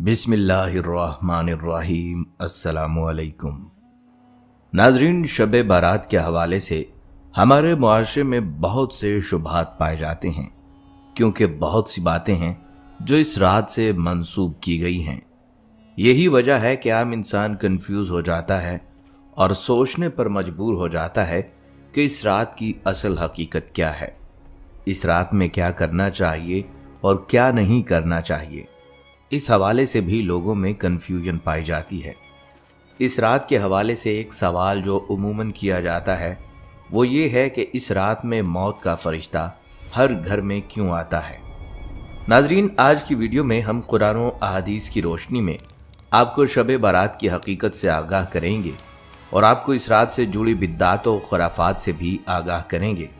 बिस्मिल्लाहिर्रहमानिर्रहीम। अस्सलामुअलैकुम। नाजरीन, शब बारात के हवाले से हमारे मुआशरे में बहुत से शुबहात पाए जाते हैं, क्योंकि बहुत सी बातें हैं जो इस रात से मंसूब की गई हैं। यही वजह है कि आम इंसान कंफ्यूज हो जाता है और सोचने पर मजबूर हो जाता है कि इस रात की असल हकीकत क्या है, इस रात में क्या करना चाहिए और क्या नहीं करना चाहिए। इस हवाले से भी लोगों में कन्फ्यूजन पाई जाती है। इस रात के हवाले से एक सवाल जो उमूमन किया जाता है वो ये है कि इस रात में मौत का फरिश्ता हर घर में क्यों आता है। नाजरीन, आज की वीडियो में हम कुरान और अहादीस की रोशनी में आपको शब बारात की हकीकत से आगाह करेंगे और आपको इस रात से जुड़ी बिद्दात और खुराफात से भी आगाह करेंगे,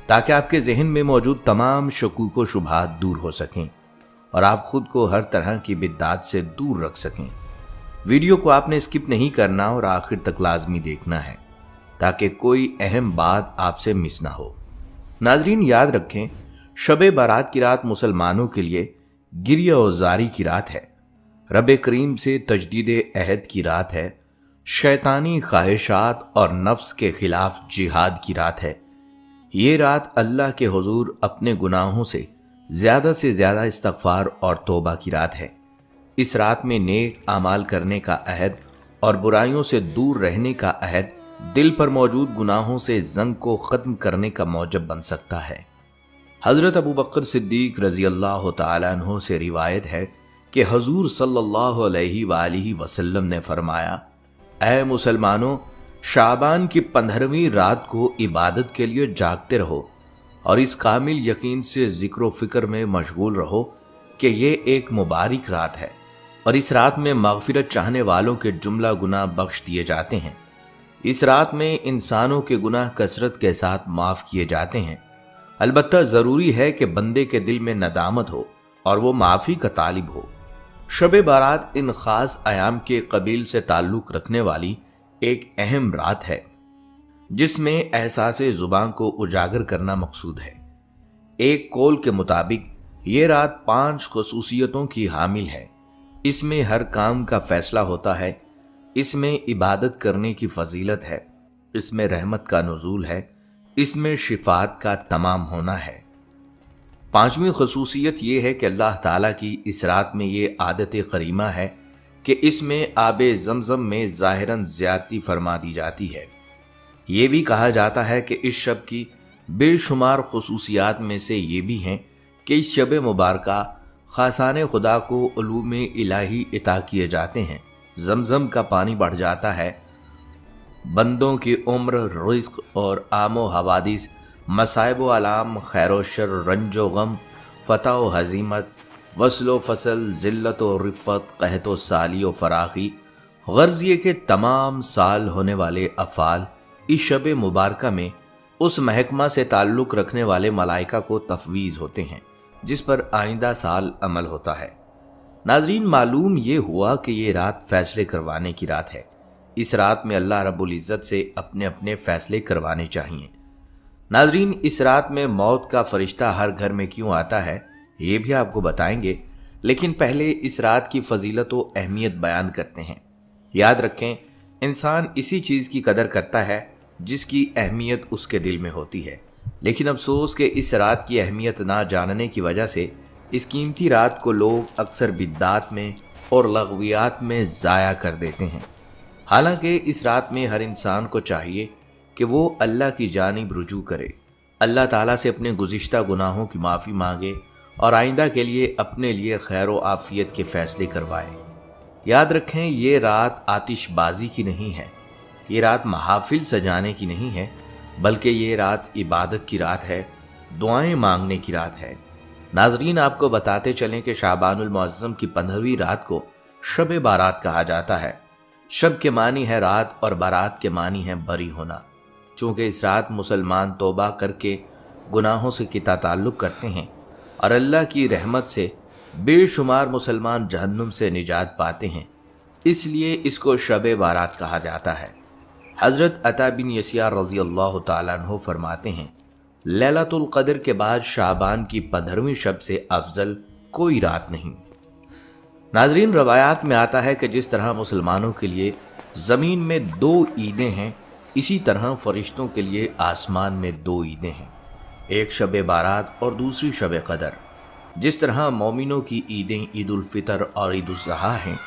ताकि आपके जहन में मौजूद तमाम शकूक व शुबहात दूर हो सकें और आप खुद को हर तरह की बिद्दात से दूर रख सकें। वीडियो को आपने स्किप नहीं करना और आखिर तक लाजमी देखना है, ताकि कोई अहम बात आपसे मिस ना हो। नाजरीन, याद रखें, शब बारात की रात मुसलमानों के लिए गिरिया और जारी की रात है, रब करीम से तजदीद अहद की रात है, शैतानी ख्वाहिशात और नफ्स के खिलाफ जिहाद की रात है। ये रात अल्लाह के हुजूर अपने गुनाहों से ज्यादा इस्तगफार और तौबा की रात है। इस रात में नेक आमाल करने का अहद और बुराइयों से दूर रहने का अहद दिल पर मौजूद गुनाहों से जंग को खत्म करने का मौजब बन सकता है। हजरत अबू बकर सिद्दीक रजी अल्लाह तआला अन्हु से रिवायत है कि हुजूर सल्लल्लाहु अलैहि वसल्लम ने फरमाया, ऐ मुसलमानों, शाबान की 15वीं रात को इबादत के लिए जागते रहो और इस कामिल यकीन से जिक्र फिक्र में मशगूल रहो कि ये एक मुबारक रात है और इस रात में मगफिरत चाहने वालों के जुमला गुनाह बख्श दिए जाते हैं। इस रात में इंसानों के गुनाह कसरत के साथ माफ किए जाते हैं। अलबत्ता जरूरी है कि बंदे के दिल में नदामत हो और वो माफी का तालिब हो। शब बारात इन खास अयाम के कबील से ताल्लुक रखने वाली एक अहम रात है, जिसमें एहसास जुबान को उजागर करना मकसूद है। एक कौल के मुताबिक ये रात 5 खसूसियतों की हामिल है। इसमें हर काम का फैसला होता है, इसमें इबादत करने की फजीलत है, इसमें रहमत का नुज़ूल है, इसमें शिफात का तमाम होना है। 5वीं खसूसियत ये है कि अल्लाह ताला की इस रात में ये आदत करीमा है कि इसमें आबे जमजम में ज़ाहिरन ज़्यादती फरमा दी जाती है। ये भी कहा जाता है कि इस शब की बेशुमार खसूसियात में से ये भी हैं कि इस शब मुबारका खासाने खुदा को उलूम इलाही इता किए जाते हैं, जमजम का पानी बढ़ जाता है, बंदों की उम्र, रिज़्क और आमो हवादिस, मसाइब व अलाम, खैर व शर, रंजो गम, फतह व हजीमत, वसल व फसल, जिल्लत व रिफ़त, कहत व साली व फराखी, गर्ज ये के तमाम साल होने वाले अफ़ाल इस शब मुबारका में उस महकमा से ताल्लुक रखने वाले मलाइका को तफवीज़ होते हैं, जिस पर आइंदा साल अमल होता है। नाजरीन, मालूम ये हुआ कि ये रात फैसले करवाने की रात है। इस रात में अल्लाह रब्बुल इज़्ज़त से अपने अपने फैसले करवाने चाहिए। नाजरीन, इस रात में मौत का फरिश्ता हर घर में क्यों आता है ये भी आपको बताएंगे, लेकिन पहले इस रात की फजीलत व अहमियत बयान करते हैं। याद रखें, इंसान इसी चीज़ की कदर करता है जिसकी अहमियत उसके दिल में होती है, लेकिन अफसोस कि इस रात की अहमियत ना जानने की वजह से इस कीमती रात को लोग अक्सर बिद्दात में और लगवियात में ज़ाया कर देते हैं। हालांकि इस रात में हर इंसान को चाहिए कि वो अल्लाह की जानिब रुजू करे, अल्लाह ताला से अपने गुज़िश्ता गुनाहों की माफ़ी मांगे और आइंदा के लिए अपने लिए खैर व आफियत के फैसले करवाए। याद रखें, ये रात आतिशबाजी की नहीं है, ये रात महाफिल सजाने की नहीं है, बल्कि ये रात इबादत की रात है, दुआएं मांगने की रात है। नाजरीन, आपको बताते चलें कि शाबानुल मुअज़्ज़म की 15वीं रात को शब बारात कहा जाता है। शब के मानी है रात और बारात के मानी है बरी होना। चूँकि इस रात मुसलमान तौबा करके गुनाहों से किता ताल्लुक़ करते हैं और अल्लाह की रहमत से बेशुमार मुसलमान जहन्नुम से निजात पाते हैं, इसलिए इसको शब बारात कहा जाता है। हज़रत अता बिन यसियार रज़ी अल्लाह तआला अन्हु फरमाते हैं, लैलतुल क़द्र के बाद शाबान की 15वीं शब से अफजल कोई रात नहीं। नाजरीन, रवायात में आता है कि जिस तरह मुसलमानों के लिए ज़मीन में 2 ईदें हैं, इसी तरह फरिश्तों के लिए आसमान में 2 ईदें हैं, एक शब बारात और दूसरी शब कदर। जिस तरह मोमिनों की ईदें ईद उल फितर और ईद उल ज़हा हैं,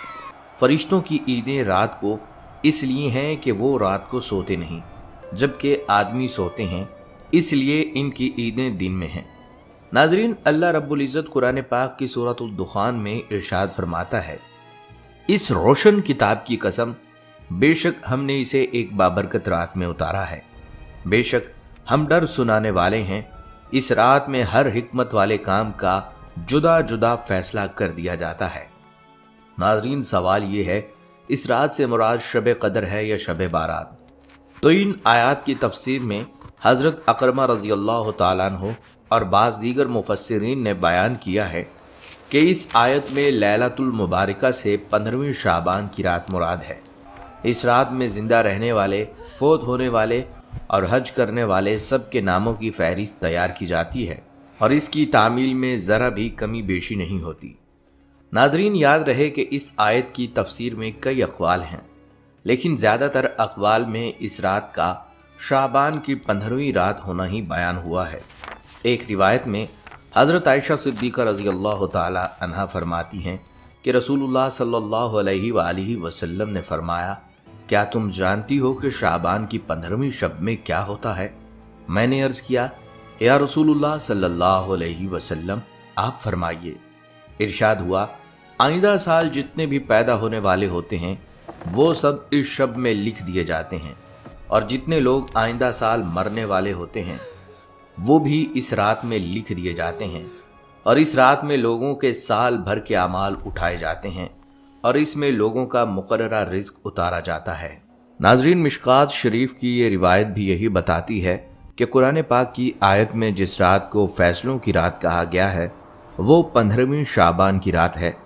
फरिश्तों की ईदें रात को इसलिए हैं कि वो रात को सोते नहीं, जबकि आदमी सोते हैं, इसलिए इनकी ईदें दिन में हैं। नाज़रीन, अल्लाह रब्बुल इज़्ज़त कुरान पाक की सूरतुल दुखान में इरशाद फरमाता है, इस रोशन किताब की कसम, बेशक हमने इसे एक बाबरकत रात में उतारा है। बेशक हम डर सुनाने वाले हैं। इस रात में हर हिकमत वाले काम का जुदा जुदा फैसला कर दिया जाता है। नाज़रीन, सवाल ये है, इस रात से मुराद शब कदर है या शब बारात? तो इन आयात की तफसीर में हज़रत अकरमा रज़ी अल्लाह तआला अन्हु और बाज़ दीगर मुफस्सिरीन ने बयान किया है कि इस आयत में लैलतुल मुबारका से 15वीं शाबान की रात मुराद है। इस रात में ज़िंदा रहने वाले, फौत होने वाले और हज करने वाले सब के नामों की फहरिस्त तैयार की जाती है और इसकी तामील में ज़रा भी कमी बेशी नहीं होती। नाज़रीन, याद रहे कि इस आयत की तफसीर में कई अक़वाल हैं, लेकिन ज़्यादातर अक़वाल में इस रात का शाबान की 15वीं रात होना ही बयान हुआ है। एक रिवायत में हज़रत आयशा सिद्दीक़ा रज़ी अल्लाह तआला अन्हा फरमाती हैं कि रसूलुल्लाह सल्लल्लाहु अलैहि वसल्लम ने फरमाया, क्या तुम जानती हो कि शाबान की 15वीं शब में क्या होता है? मैंने अर्ज़ किया, या रसूलुल्लाह सल्लल्लाहु अलैहि वसल्लम, आप फरमाइए। इरशाद हुआ, आइंदा साल जितने भी पैदा होने वाले होते हैं वो सब इस शब में लिख दिए जाते हैं, और जितने लोग आइंदा साल मरने वाले होते हैं वो भी इस रात में लिख दिए जाते हैं, और इस रात में लोगों के साल भर के अमाल उठाए जाते हैं और इसमें लोगों का मुकर्ररा रिज़्क उतारा जाता है। नाज़रीन, मिशकात शरीफ की ये रिवायत भी यही बताती है कि कुरान पाक की आयत में जिस रात को फैसलों की रात कहा गया है वो 15वीं शाबान की रात है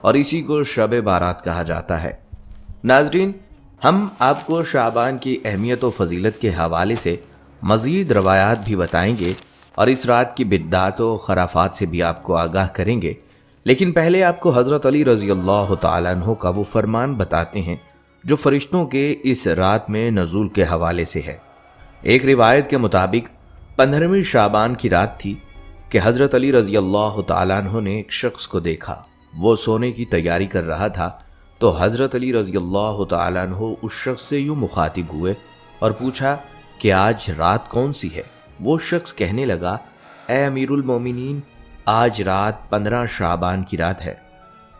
और इसी को शब बारात कहा जाता है। नाज़रीन, हम आपको शाबान की अहमियत व फजीलत के हवाले से मज़ीद रवायात भी बताएंगे और इस रात की बिद्दात व खराफात से भी आपको आगाह करेंगे, लेकिन पहले आपको हज़रत अली रज़ी अल्लाह तआला अन्हु का वो फरमान बताते हैं जो फरिश्तों के इस रात में नज़ूल के हवाले से है। एक रिवायत के मुताबिक 15वीं शाबान की रात थी कि हज़रत अली रज़ी अल्लाह तआला अन्हु ने एक शख्स को देखा। वो सोने की तैयारी कर रहा था तो हज़रत अली रज़ी अल्लाह तआला अन्हु उस शख्स से यूँ मुखातिब हुए और पूछा कि आज रात कौन सी है? वो शख्स कहने लगा, ए अमीरुल मोमिनीन, आज रात 15 शाबान की रात है।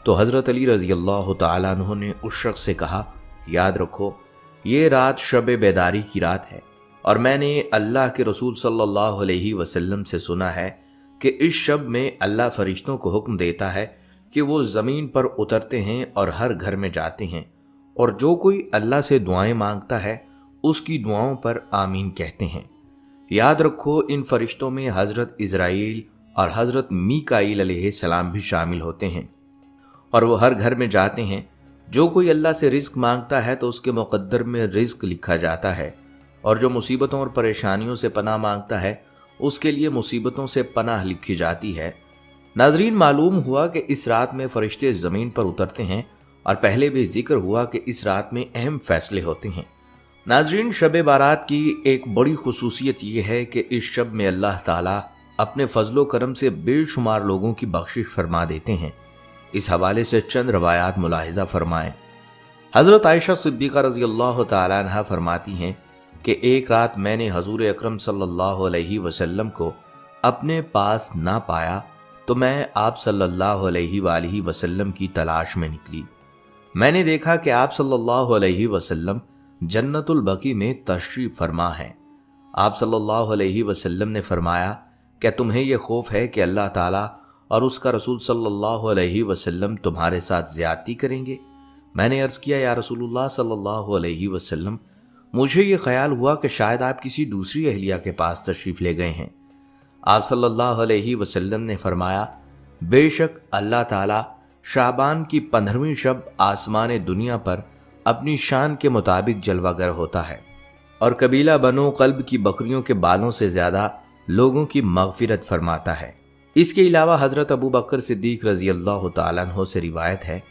तो हज़रत अली रज़ी अल्लाह तआला अन्हु ने उस शख्स से कहा, याद रखो, ये रात शब बेदारी की रात है और मैंने अल्लाह के रसूल सल्लल्लाहु अलैहि वसल्लम से सुना है कि इस शब में अल्लाह फरिश्तों को हुक्म देता है कि वो ज़मीन पर उतरते हैं और हर घर में जाते हैं और जो कोई अल्लाह से दुआएं मांगता है उसकी दुआओं पर आमीन कहते हैं। याद रखो, इन फरिश्तों में हज़रत इज़राइल और हज़रत मीकाईल अलैहिस्सलाम भी शामिल होते हैं और वो हर घर में जाते हैं। जो कोई अल्लाह से रिज़्क मांगता है तो उसके मुक़द्दर में रिज़्क लिखा जाता है और जो मुसीबतों और परेशानियों से पनाह मांगता है उसके लिए मुसीबतों से पनाह लिखी जाती है। नाज़रीन, मालूम हुआ कि इस रात में फरिश्ते ज़मीन पर उतरते हैं और पहले भी जिक्र हुआ कि इस रात में अहम फैसले होते हैं। नाज़रीन, शब बारात की एक बड़ी खुसूसियत यह है कि इस शब में अल्लाह ताला अपने फजलो करम से बेशुमार लोगों की बख्शिश फरमा देते हैं। इस हवाले से चंद रवायात मुलाहिजा फरमाएं। हज़रत आयशा सिद्दीक़ा रज़ी अल्लाह तआला अन्हा फरमाती हैं कि एक रात मैंने हजूर अकरम सल्लल्लाहु अलैहि वसल्लम को अपने पास ना पाया तो मैं आप सल्लल्लाहु अलैहि वसल्लम की तलाश में निकली। मैंने देखा कि आप सल्लल्लाहु अलैहि वसल्लम जन्नतुल बकी में तशरीफ फरमा हैं। आप सल्लल्लाहु अलैहि वसल्लम ने फरमाया, क्या तुम्हें यह खौफ है कि अल्लाह ताला और उसका रसूल सल्लल्लाहु अलैहि वसल्लम तुम्हारे साथ ज्यादती करेंगे? मैंने अर्ज़ किया, या रसूलुल्लाह सल्लल्लाहु अलैहि वसल्लम, मुझे ये ख्याल हुआ कि शायद आप किसी दूसरी अहलिया के पास तशरीफ़ ले गए हैं। आप सल्लल्लाहु अलैहि वसल्लम ने फरमाया, बेशक अल्लाह ताला शाबान की 15वीं शब आसमान दुनिया पर अपनी शान के मुताबिक जलवागर होता है और कबीला बनो कल्ब की बकरियों के बालों से ज़्यादा लोगों की मग़फ़िरत फरमाता है। इसके अलावा हज़रत अबू बकर सिद्दीक़ रज़ी अल्लाह तआला अन्हु से रिवायत है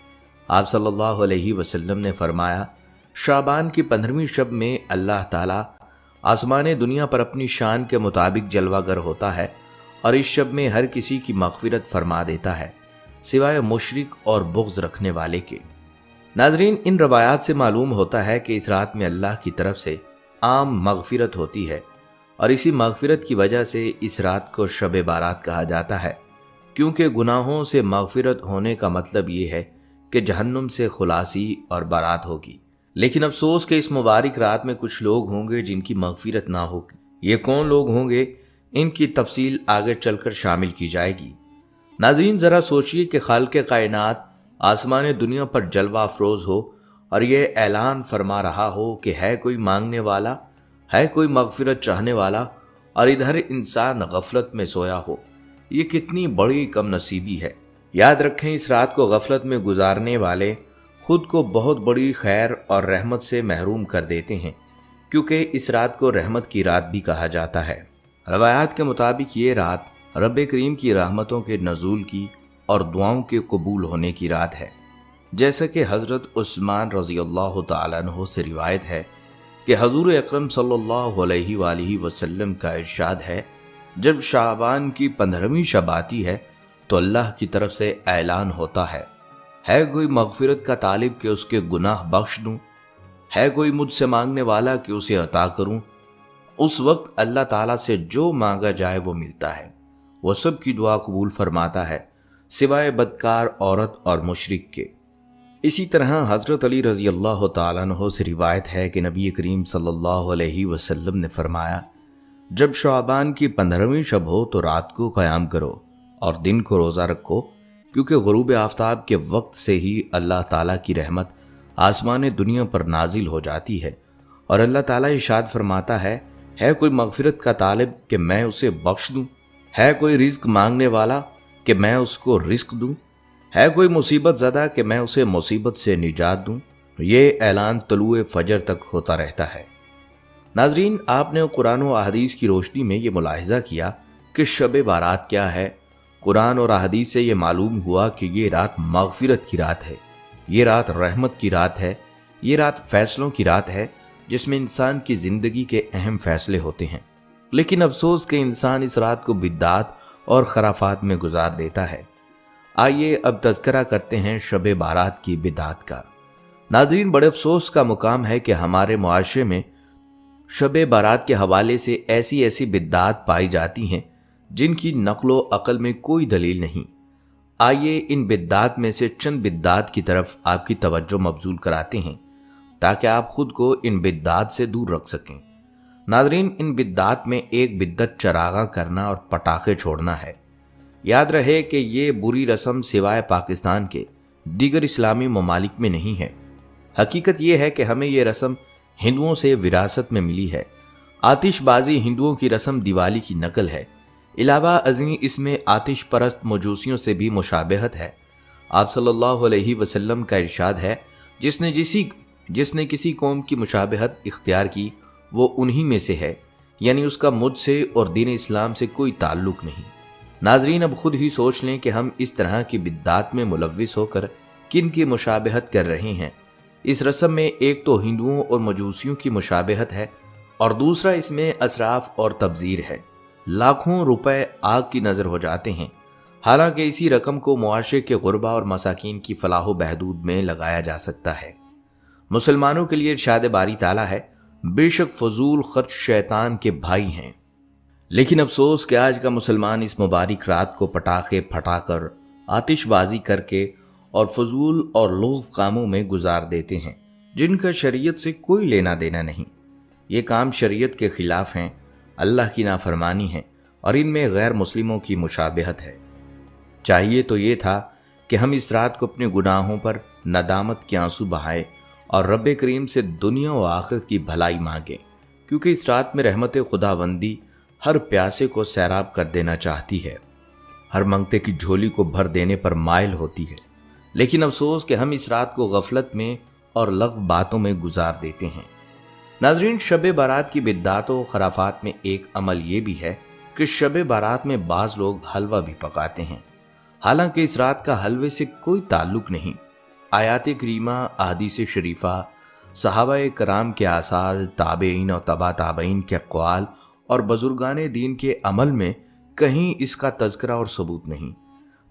آپ صلی اللہ علیہ وسلم نے فرمایا، شعبان کی 15ویں شب میں اللہ تعالیٰ آسمان دنیا پر اپنی شان کے مطابق جلوہ گر ہوتا ہے اور اس شب میں ہر کسی کی مغفرت فرما دیتا ہے سوائے مشرک اور بغض رکھنے والے کے۔ ناظرین، ان روایات سے معلوم ہوتا ہے کہ اس رات میں اللہ کی طرف سے عام مغفرت ہوتی ہے، اور اسی مغفرت کی وجہ سے اس رات کو شب بارات کہا جاتا ہے، کیونکہ گناہوں سے مغفرت ہونے کا مطلب یہ ہے کہ جہنم سے خلاصی اور بارات ہوگی۔ لیکن افسوس کہ اس مبارک رات میں کچھ لوگ ہوں گے جن کی مغفرت نہ ہوگی۔ یہ کون لوگ ہوں گے، ان کی تفصیل آگے چل کر شامل کی جائے گی۔ ناظرین، ذرا سوچئے کہ خالق کائنات آسمان دنیا پر جلوہ افروز ہو اور یہ اعلان فرما رہا ہو کہ ہے کوئی مانگنے والا، ہے کوئی مغفرت چاہنے والا، اور ادھر انسان غفلت میں سویا ہو۔ یہ کتنی بڑی کم نصیبی ہے۔ یاد رکھیں، اس رات کو غفلت میں گزارنے والے خود کو بہت بڑی خیر اور رحمت سے محروم کر دیتے ہیں، کیونکہ اس رات کو رحمت کی رات بھی کہا جاتا ہے۔ روایات کے مطابق یہ رات رب کریم کی رحمتوں کے نزول کی اور دعاؤں کے قبول ہونے کی رات ہے، جیسا کہ حضرت عثمان رضی اللہ تعالیٰ عنہ سے روایت ہے کہ حضور اکرم صلی اللہ علیہ وآلہ وسلم کا ارشاد ہے، جب شعبان کی 15ویں شب آتی ہے تو اللہ کی طرف سے اعلان ہوتا ہے کوئی مغفرت کا طالب کہ اس کے گناہ بخش دوں، ہے کوئی مجھ سے مانگنے والا کہ اسے عطا کروں۔ اس وقت اللہ تعالیٰ سے جو مانگا جائے وہ ملتا ہے، وہ سب کی دعا قبول فرماتا ہے سوائے بدکار عورت اور مشرک کے۔ اسی طرح حضرت علی رضی اللہ تعالیٰ عنہ سے روایت ہے کہ نبی کریم صلی اللہ علیہ وسلم نے فرمایا، جب شعبان کی 15ویں شب ہو تو رات کو قیام کرو اور دن کو روزہ رکھو، کیونکہ غروب آفتاب کے وقت سے ہی اللہ تعالیٰ کی رحمت آسمان دنیا پر نازل ہو جاتی ہے، اور اللہ تعالیٰ ارشاد فرماتا ہے کوئی مغفرت کا طالب کہ میں اسے بخش دوں، ہے کوئی رزق مانگنے والا کہ میں اس کو رزق دوں، ہے کوئی مصیبت زدہ کہ میں اسے مصیبت سے نجات دوں۔ یہ اعلان طلوع فجر تک ہوتا رہتا ہے۔ ناظرین، آپ نے قرآن و احادیث کی روشنی میں یہ ملاحظہ کیا کہ شب بارات کیا ہے۔ قرآن اور احادیث سے یہ معلوم ہوا کہ یہ رات مغفرت کی رات ہے، یہ رات رحمت کی رات ہے، یہ رات فیصلوں کی رات ہے، جس میں انسان کی زندگی کے اہم فیصلے ہوتے ہیں۔ لیکن افسوس کہ انسان اس رات کو بدعات اور خرافات میں گزار دیتا ہے۔ آئیے اب تذکرہ کرتے ہیں شب بارات کی بدعات کا۔ ناظرین، بڑے افسوس کا مقام ہے کہ ہمارے معاشرے میں شب بارات کے حوالے سے ایسی بدعات پائی جاتی ہیں جن کی نقل و عقل میں کوئی دلیل نہیں۔ آئیے ان بدعات میں سے چند بدعات کی طرف آپ کی توجہ مبذول کراتے ہیں تاکہ آپ خود کو ان بدعات سے دور رکھ سکیں۔ ناظرین، ان بدعات میں ایک بدعت چراغاں کرنا اور پٹاخے چھوڑنا ہے۔ یاد رہے کہ یہ بری رسم سوائے پاکستان کے دیگر اسلامی ممالک میں نہیں ہے۔ حقیقت یہ ہے کہ ہمیں یہ رسم ہندوؤں سے وراثت میں ملی ہے۔ آتش بازی ہندوؤں کی رسم دیوالی کی نقل ہے۔ علاوہ ازیں اس میں آتش پرست مجوسیوں سے بھی مشابہت ہے۔ آپ صلی اللہ علیہ وسلم کا ارشاد ہے، جس نے کسی قوم کی مشابہت اختیار کی وہ انہی میں سے ہے، یعنی اس کا مجھ سے اور دین اسلام سے کوئی تعلق نہیں۔ ناظرین، اب خود ہی سوچ لیں کہ ہم اس طرح کی بدعات میں ملوث ہو کر کن کی مشابہت کر رہے ہیں۔ اس رسم میں ایک تو ہندوؤں اور مجوسیوں کی مشابہت ہے، اور دوسرا اس میں اسراف اور تبذیر ہے۔ لاکھوں روپے آگ کی نظر ہو جاتے ہیں، حالانکہ اسی رقم کو معاشرے کے غربا اور مساکین کی فلاح و بہبود میں لگایا جا سکتا ہے۔ مسلمانوں کے لیے ارشاد باری تعالیٰ ہے، بے شک فضول خرچ شیطان کے بھائی ہیں۔ لیکن افسوس کہ آج کا مسلمان اس مبارک رات کو پٹاخے پھٹا کر، آتش بازی کر کے اور فضول اور لغو کاموں میں گزار دیتے ہیں جن کا شریعت سے کوئی لینا دینا نہیں۔ یہ کام شریعت کے خلاف ہیں، اللہ کی نافرمانی ہے، اور ان میں غیر مسلموں کی مشابہت ہے۔ چاہیے تو یہ تھا کہ ہم اس رات کو اپنے گناہوں پر ندامت کے آنسو بہائیں اور رب کریم سے دنیا و آخرت کی بھلائی مانگیں، کیونکہ اس رات میں رحمت خداوندی ہر پیاسے کو سیراب کر دینا چاہتی ہے، ہر منگتے کی جھولی کو بھر دینے پر مائل ہوتی ہے۔ لیکن افسوس کہ ہم اس رات کو غفلت میں اور لغو باتوں میں گزار دیتے ہیں۔ ناظرین، شب بارات کی بدعات و خرافات میں ایک عمل یہ بھی ہے کہ شب بارات میں بعض لوگ حلوہ بھی پکاتے ہیں، حالانکہ اس رات کا حلوے سے کوئی تعلق نہیں۔ आयात करीमा, अहादीस शरीफा, सहाबाए कराम के आसार, ताबेइन और तबा ताबेइन के अक़वाल और बुजुर्गान दीन के अमल में कहीं इसका तज़किरा और सबूत नहीं।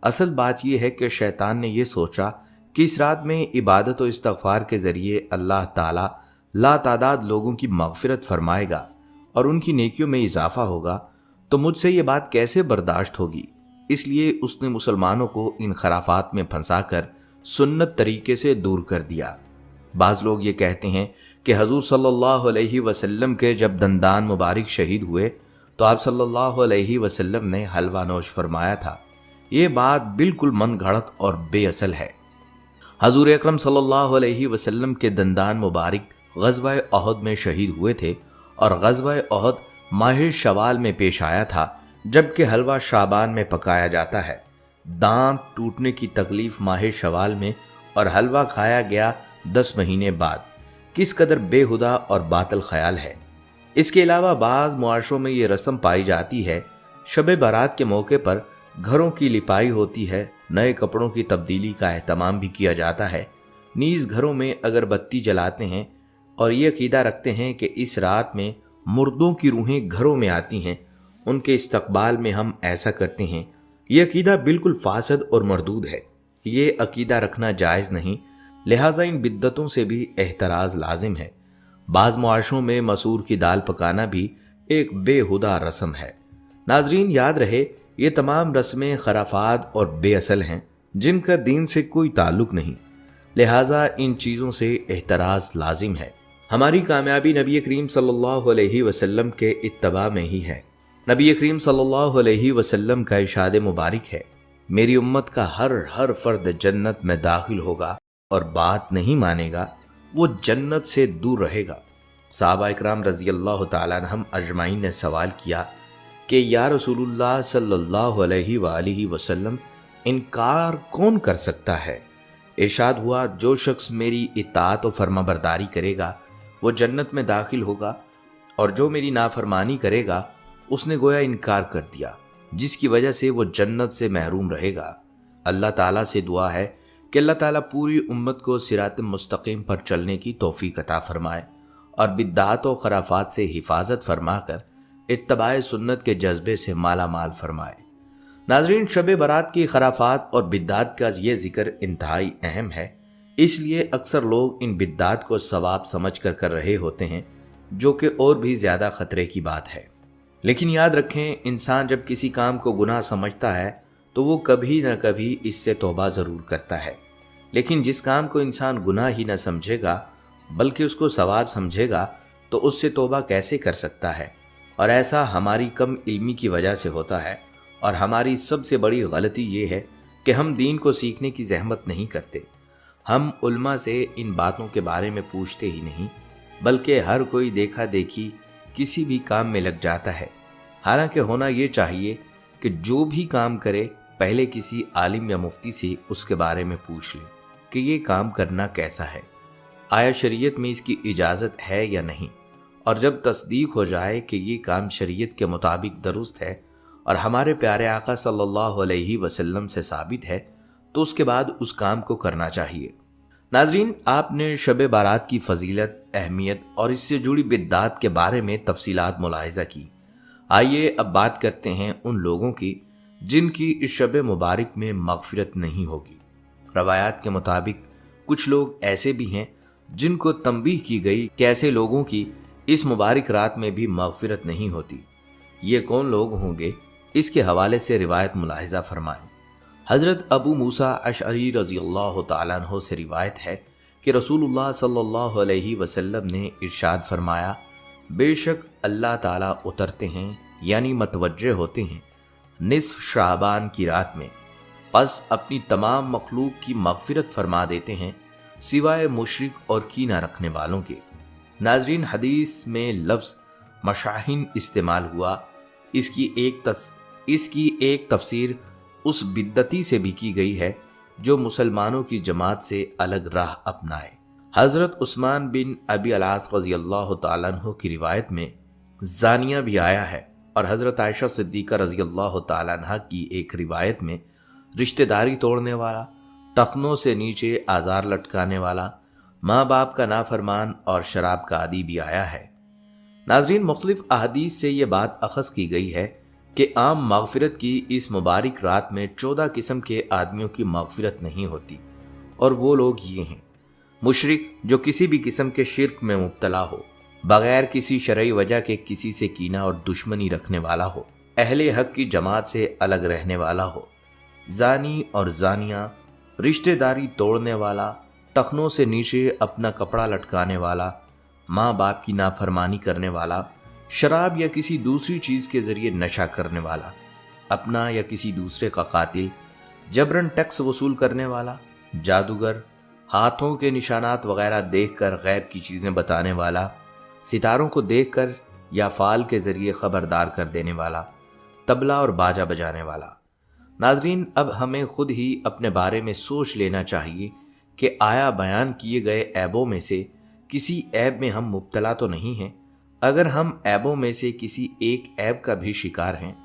असल बात यह है कि शैतान ने यह सोचा कि इस रात में इबादत और इस्तग़फ़ार के ज़रिए अल्लाह ताला लातादाद लोगों की मग़फ़िरत फरमाएगा और उनकी नेकियों में इजाफा होगा, तो मुझसे ये बात कैसे बर्दाश्त होगी। इसलिए उसने मुसलमानों को इन खराफात में फंसाकर सुन्नत तरीके से दूर कर दिया। बाज़ लोग ये कहते हैं कि हजूर सल्लल्लाहु अलैहि वसल्लम के जब दंदान मुबारक शहीद हुए तो आप सल्लल्लाहु अलैहि वसल्लम ने हलवा नोश फरमाया था। ये बात बिल्कुल मन गढ़ंत और बेअसल है। हजूर अकरम सल्लल्लाहु अलैहि वसल्लम के दंदान मुबारक ग़ज़वा उहद में शहीद हुए थे और ग़ज़वा उहद माह शवाल में पेश आया था, जबकि हलवा शाबान में पकाया जाता है। दांत टूटने की तकलीफ माह शवाल में और हलवा खाया गया 10 महीने बाद, किस कदर बेहुदा और बातिल ख्याल है। इसके अलावा बाज़ मुआशरों में ये रस्म पाई जाती है, शब बारात के मौके पर घरों की लिपाई होती है, नए कपड़ों की तब्दीली का एहतमाम भी किया जाता है। नीज़ घरों में अगरबत्ती जलाते हैं और ये अकीदा रखते हैं कि इस रात में मुर्दों की रूहें घरों में आती हैं, उनके इस्तकबाल में हम ऐसा करते हैं। यह अकीदा बिल्कुल फासद और मरदूद है। ये अकीदा रखना जायज़ नहीं, लिहाजा इन बिद्दतों से भी एहतराज लाजिम है। बाज़ मुआशरों में मसूर की दाल पकाना भी एक बेहुदा रस्म है। नाजरीन, याद रहे ये तमाम रस्में खराफात और बेअसल हैं, जिनका दीन से कोई ताल्लुक नहीं। लिहाजा इन चीज़ों से एहतराज लाजिम है। हमारी कामयाबी नबी करीम सल्लल्लाहु अलैहि वसल्लम के इत्तबा में ही है। नबी करीम सल्लल्लाहु अलैहि वसल्लम का इरशाद मुबारक है, मेरी उम्मत का हर फर्द जन्नत में दाखिल होगा और बात नहीं मानेगा वो जन्नत से दूर रहेगा। सहाबा इकराम रज़ी अल्लाह तआला अन्हुम अजमाइन ने सवाल किया कि या रसूलुल्लाह सल्लल्लाहु अलैहि वसल्लम, इनकार कौन कर सकता है। इरशाद हुआ, जो शख्स मेरी इताअत और फरमाबरदारी करेगा वो जन्नत में दाखिल होगा, और जो मेरी नाफरमानी करेगा उसने गोया इनकार कर दिया, जिसकी वजह से वो जन्नत से महरूम रहेगा। अल्लाह ताला से दुआ है कि अल्लाह ताला पूरी उम्मत को सिरात मुस्तकीम पर चलने की तौफीक अता फरमाए और बिद्दात और खराफात से हिफाजत फरमाकर इत्तबाए सुन्नत के जज्बे से माला माल फरमाए। नाजरीन, शब बारात की खराफात और बिद्दात का ये जिक्र इंतहाई अहम है, इसलिए अक्सर लोग इन बिद्दात को सवाब समझ कर रहे होते हैं, जो कि और भी ज़्यादा ख़तरे की बात है। लेकिन याद रखें, इंसान जब किसी काम को गुनाह समझता है तो वो कभी न कभी इससे तौबा ज़रूर करता है। लेकिन जिस काम को इंसान गुनाह ही न समझेगा बल्कि उसको सवाब समझेगा तो उससे तौबा कैसे कर सकता है। और ऐसा हमारी कम इल्मी की वजह से होता है। और हमारी सबसे बड़ी गलती ये है कि हम दीन को सीखने की जहमत नहीं करते। हम उल्मा से इन बातों के बारे में पूछते ही नहीं, बल्कि हर कोई देखा देखी किसी भी काम में लग जाता है। हालांकि होना ये चाहिए कि जो भी काम करे पहले किसी आलिम या मुफ्ती से उसके बारे में पूछ ले कि ये काम करना कैसा है, आया शरीयत में इसकी इजाज़त है या नहीं। और जब तस्दीक हो जाए कि ये काम शरीयत के मुताबिक दुरुस्त है और हमारे प्यारे आका सल्लल्लाहु अलैहि वसल्लम से साबित है, तो उसके बाद उस काम को करना चाहिए। नाजरीन, आपने शब बारात की फजीलत, अहमियत और इससे जुड़ी बिद्दात के बारे में तफसीलात मुलाहिजा की। आइए अब बात करते हैं उन लोगों की जिनकी इस शब मुबारक में मग़फ़िरत नहीं होगी। रवायात के मुताबिक कुछ लोग ऐसे भी हैं जिनको तंबीह की गई कि ऐसे लोगों की इस मुबारक रात में भी मग़फ़िरत नहीं होती। ये कौन लोग होंगे, इसके हवाले से रिवायत मुलाहिजा फरमाएं। हज़रत अबू मूसा अशअरी रज़ियल्लाहु ताला अन्हु से रिवायत है कि रसूलुल्लाह सल्लल्लाहु अलैहि वसल्लम ने इरशाद फरमाया, बेशक अल्लाह ताला उतरते हैं यानी मतवज्जे होते हैं निस्फ शाबान की रात में, बस अपनी तमाम मखलूक की मग़फ़िरत फरमा देते हैं सिवाय मुशरिक और कीना रखने वालों के। नाजरीन, हदीस में लफ्ज़ मशाहिन इस्तेमाल हुआ। इसकी एक तफसीर उस बिद्दती से भी की गई है जो मुसलमानों की जमात से अलग राह अपनाए। हज़रत उस्मान बिन अबी अलास रज़ियल्लाहु ताला अन्हु की रिवायत में ज़ानिया भी आया है और हज़रत आयशा सिद्दीक़ा रज़ियल्लाहु ताला अन्हा की एक रिवायत में रिश्तेदारी तोड़ने वाला, टखनों से नीचे आज़ार लटकाने वाला, माँ बाप का नाफरमान और शराब का आदी भी आया है। नाज़रीन, मुख्तलिफ अहादीस से ये बात अखज़ की गई है कि आम मग़फ़िरत की इस मुबारक रात में 14 किस्म के आदमियों की मग़फ़िरत नहीं होती, और वो लोग ये हैं: मुशरिक जो किसी भी किस्म के शिर्क में मुब्तला हो, बगैर किसी शरई वजह के किसी से कीना और दुश्मनी रखने वाला हो, अहले हक की जमात से अलग रहने वाला हो, जानी और जानिया, रिश्तेदारी तोड़ने वाला, टखनों से नीचे अपना कपड़ा लटकाने वाला, माँ बाप की नाफरमानी करने वाला, शराब या किसी दूसरी चीज़ के ज़रिए नशा करने वाला, अपना या किसी दूसरे का कातिल, जबरन टैक्स वसूल करने वाला, जादूगर, हाथों के निशानात वगैरह देखकर गैब की चीज़ें बताने वाला, सितारों को देखकर या फाल के ज़रिए खबरदार कर देने वाला, तबला और बाजा बजाने वाला। नाज़रीन, अब हमें खुद ही अपने बारे में सोच लेना चाहिए कि आया बयान किए गए ऐबों में से किसी ऐब में हम मुब्तला तो नहीं हैं। अगर हम ऐबों में से किसी एक ऐब का भी शिकार हैं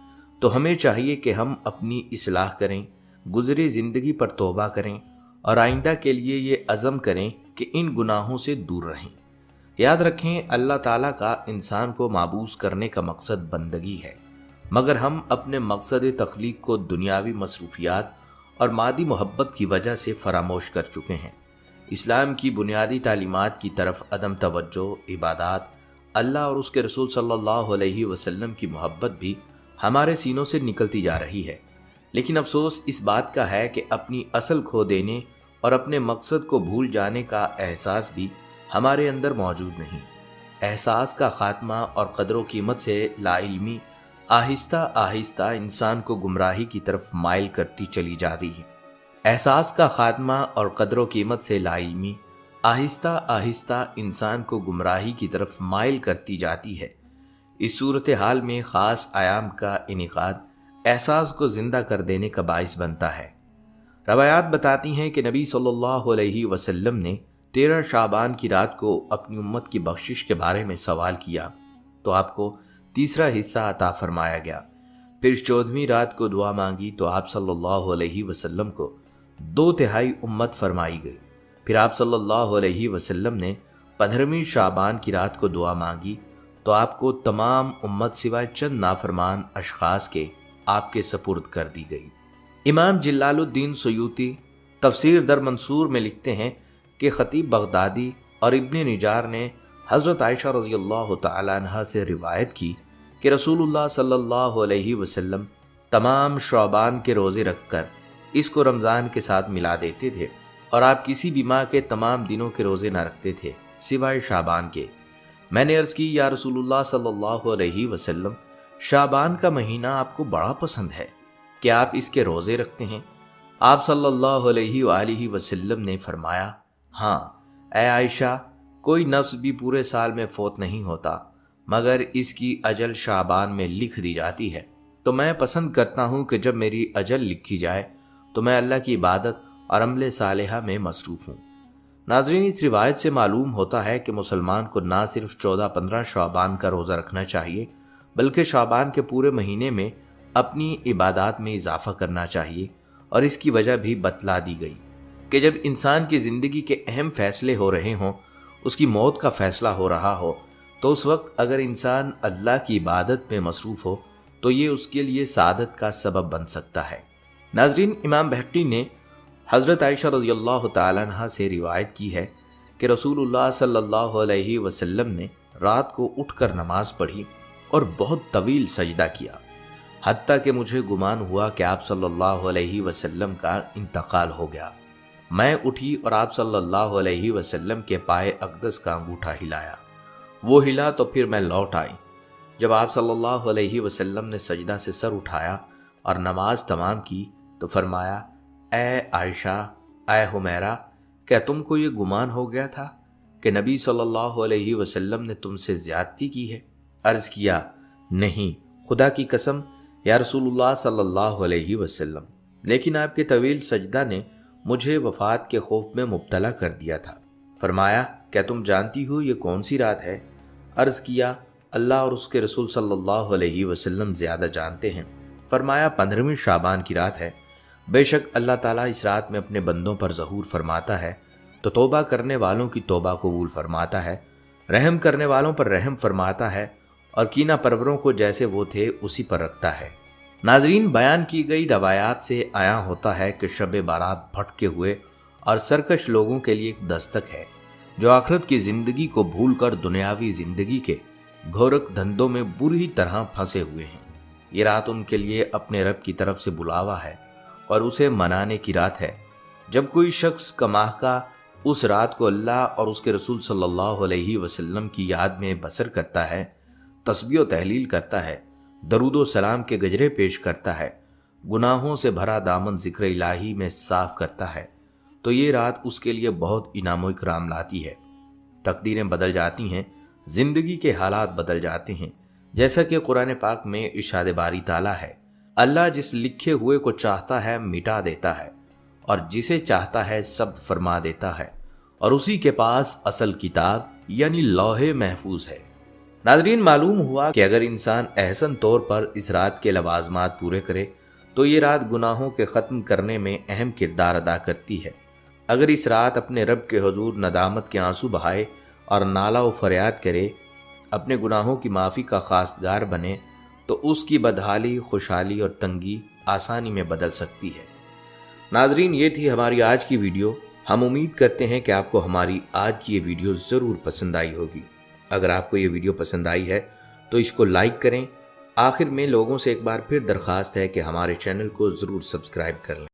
तो हमें चाहिए कि हम अपनी इस्लाह करें, गुज़री ज़िंदगी पर तौबा करें और आइंदा के लिए ये अज़म करें कि इन गुनाहों से दूर रहें। याद रखें, अल्लाह ताला का इंसान को माबूस करने का मकसद बंदगी है, मगर हम अपने मकसद तख्लीक को दुनियावी मसरूफियात और मादी मोहब्बत की वजह से फरामोश कर चुके हैं। इस्लाम की बुनियादी तालीमात की तरफ अदम तवज्जो, इबादात, अल्लाह और उसके रसूल सल्लल्लाहु अलैहि वसल्लम की मोहब्बत भी हमारे सीनों से निकलती जा रही है। लेकिन अफसोस इस बात का है कि अपनी असल खो देने और अपने मकसद को भूल जाने का एहसास भी हमारे अंदर मौजूद नहीं। एहसास का खात्मा और कदर कीमत से लाइल्मी आहिस्ता आहिस्ता इंसान को गुमराही की तरफ माइल करती चली जा रही है। एहसास का खात्मा और कदर कीमत से लाइल्मी आहिस्ता आहिस्ता इंसान को गुमराही की तरफ माइल करती जाती है। इस सूरत हाल में ख़ास आयाम का इनेकाद एहसास को ज़िंदा कर देने का बाइस बनता है। रवायात बताती हैं कि नबी सल्लल्लाहु अलैहि वसल्लम ने 13 शाबान की रात को अपनी उम्मत की बख्शिश के बारे में सवाल किया तो आपको तीसरा हिस्सा अता फरमाया गया। फिर 14वीं रात को दुआ मांगी तो आप सल्लल्लाहु अलैहि वसल्लम को 2/3 उम्मत फरमाई गई। फिर आप सल्लल्लाहु अलैहि वसल्लम ने 15वीं शाबान की रात को दुआ मांगी तो आपको तमाम उम्मत सिवाय चंद नाफरमान अशखास के आपके सपुर्द कर दी गई। इमाम जलालुद्दीन सयूती तफसीर दर मंसूर में लिखते हैं कि खतीब बगदादी और इब्न निजार ने हज़रत आयशा रज़ियल्लाहु तआला अन्हा से रिवायत की कि रसूलुल्लाह सल्लल्लाहु अलैहि वसल्लम तमाम शाबान के रोज़े रखकर इसको रमज़ान के साथ मिला देते थे और आप किसी भी माह के तमाम दिनों के रोज़े न रखते थे सिवाय शाबान के। मैंने अर्ज़ की, या रसूलुल्लाह सल्लल्लाहु अलैहि वसल्लम, शाबान का महीना आपको बड़ा पसंद है, क्या आप इसके रोज़े रखते हैं? आप सल्लल्लाहु अलैहि वसल्लम ने फरमाया, हाँ ऐ आयशा, कोई नफ्स भी पूरे साल में फौत नहीं होता मगर इसकी अजल शाबान में लिख दी जाती है, तो मैं पसंद करता हूँ कि जब मेरी अजल लिखी जाए तो मैं अल्लाह की इबादत और अमल सालेहा में मसरूफ़ हूँ। नाज़रीन, इस रिवायत से मालूम होता है कि मुसलमान को ना सिर्फ 14-15 शाबान का रोज़ा रखना चाहिए बल्कि शाबान के पूरे महीने में अपनी इबादत में इजाफा करना चाहिए। और इसकी वजह भी बतला दी गई कि जब इंसान की ज़िंदगी के अहम फैसले हो रहे हों, उसकी मौत का फ़ैसला हो रहा हो, तो उस वक्त अगर इंसान अल्लाह की इबादत में मसरूफ़ हो तो ये उसके लिए सादत का सबब बन सकता है। नाज़रीन, इमाम बहक़ी ने हज़रत आयशा रज़ियल्लाहु तआला अन्हा से रिवायत की है कि रसूलुल्लाह सल्लल्लाहु अलैहि वसल्लम ने रात को उठकर नमाज पढ़ी और बहुत तवील सजदा किया, हत्ता कि मुझे गुमान हुआ कि आप सल्लल्लाहु अलैहि वसल्लम का इंतकाल हो गया। मैं उठी और आप सल्लल्लाहु अलैहि वसल्लम के पाए अक़दस का अंगूठा हिलाया, वो हिला तो फिर मैं लौट आई। जब आप सल्लल्लाहु अलैहि वसल्लम ने सजदा से सर उठाया और नमाज तमाम की तो फरमाया, ए आयशा, ए हुमैरा, क्या तुमको ये गुमान हो गया था कि नबी सल्लल्लाहु अलैहि वसल्लम ने तुमसे ज़्यादती की है? अर्ज़ किया, नहीं, खुदा की कसम या रसूलुल्लाह सल्लल्लाहु अलैहि वसल्लम, लेकिन आपके तवील सजदा ने मुझे वफ़ात के खौफ में मुब्तला कर दिया था। फरमाया, क्या तुम जानती हो ये कौन सी रात है? अर्ज़ किया, अल्लाह और उसके रसूल सल्लल्लाहु अलैहि वसल्लम ज़्यादा जानते हैं। फरमाया, 15वीं शाबान की रात है। بے شک اللہ تعالیٰ اس رات میں اپنے بندوں پر ظہور فرماتا ہے تو توبہ کرنے والوں کی توبہ قبول فرماتا ہے، رحم کرنے والوں پر رحم فرماتا ہے اور کینہ پروروں کو جیسے وہ تھے اسی پر رکھتا ہے۔ ناظرین، بیان کی گئی روایات سے عیاں ہوتا ہے کہ شب بارات بھٹکے ہوئے اور سرکش لوگوں کے لیے ایک دستک ہے جو آخرت کی زندگی کو بھول کر دنیاوی زندگی کے گھورک دھندوں میں بری طرح پھنسے ہوئے ہیں۔ یہ رات ان کے لیے اپنے رب کی طرف سے بلاوا ہے اور اسے منانے کی رات ہے۔ جب کوئی شخص کماہ کا اس رات کو اللہ اور اس کے رسول صلی اللہ علیہ وسلم کی یاد میں بسر کرتا ہے، تسبیح و تحلیل کرتا ہے، درود و سلام کے گجرے پیش کرتا ہے، گناہوں سے بھرا دامن ذکر الہی میں صاف کرتا ہے، تو یہ رات اس کے لیے بہت انعام و اکرام لاتی ہے۔ تقدیریں بدل جاتی ہیں، زندگی کے حالات بدل جاتے ہیں، جیسا کہ قرآن پاک میں ارشاد باری تعالیٰ ہے، اللہ جس لکھے ہوئے کو چاہتا ہے مٹا دیتا ہے اور جسے چاہتا ہے ثبت فرما دیتا ہے، اور اسی کے پاس اصل کتاب یعنی لوح محفوظ ہے۔ ناظرین، معلوم ہوا کہ اگر انسان احسن طور پر اس رات کے لوازمات پورے کرے تو یہ رات گناہوں کے ختم کرنے میں اہم کردار ادا کرتی ہے۔ اگر اس رات اپنے رب کے حضور ندامت کے آنسو بہائے اور نالہ و فریاد کرے، اپنے گناہوں کی معافی کا خواستگار بنے، تو اس کی بدحالی خوشحالی اور تنگی آسانی میں بدل سکتی ہے۔ ناظرین، یہ تھی ہماری آج کی ویڈیو۔ ہم امید کرتے ہیں کہ آپ کو ہماری آج کی یہ ویڈیو ضرور پسند آئی ہوگی۔ اگر آپ کو یہ ویڈیو پسند آئی ہے تو اس کو لائک کریں۔ آخر میں لوگوں سے ایک بار پھر درخواست ہے کہ ہمارے چینل کو ضرور سبسکرائب کر لیں۔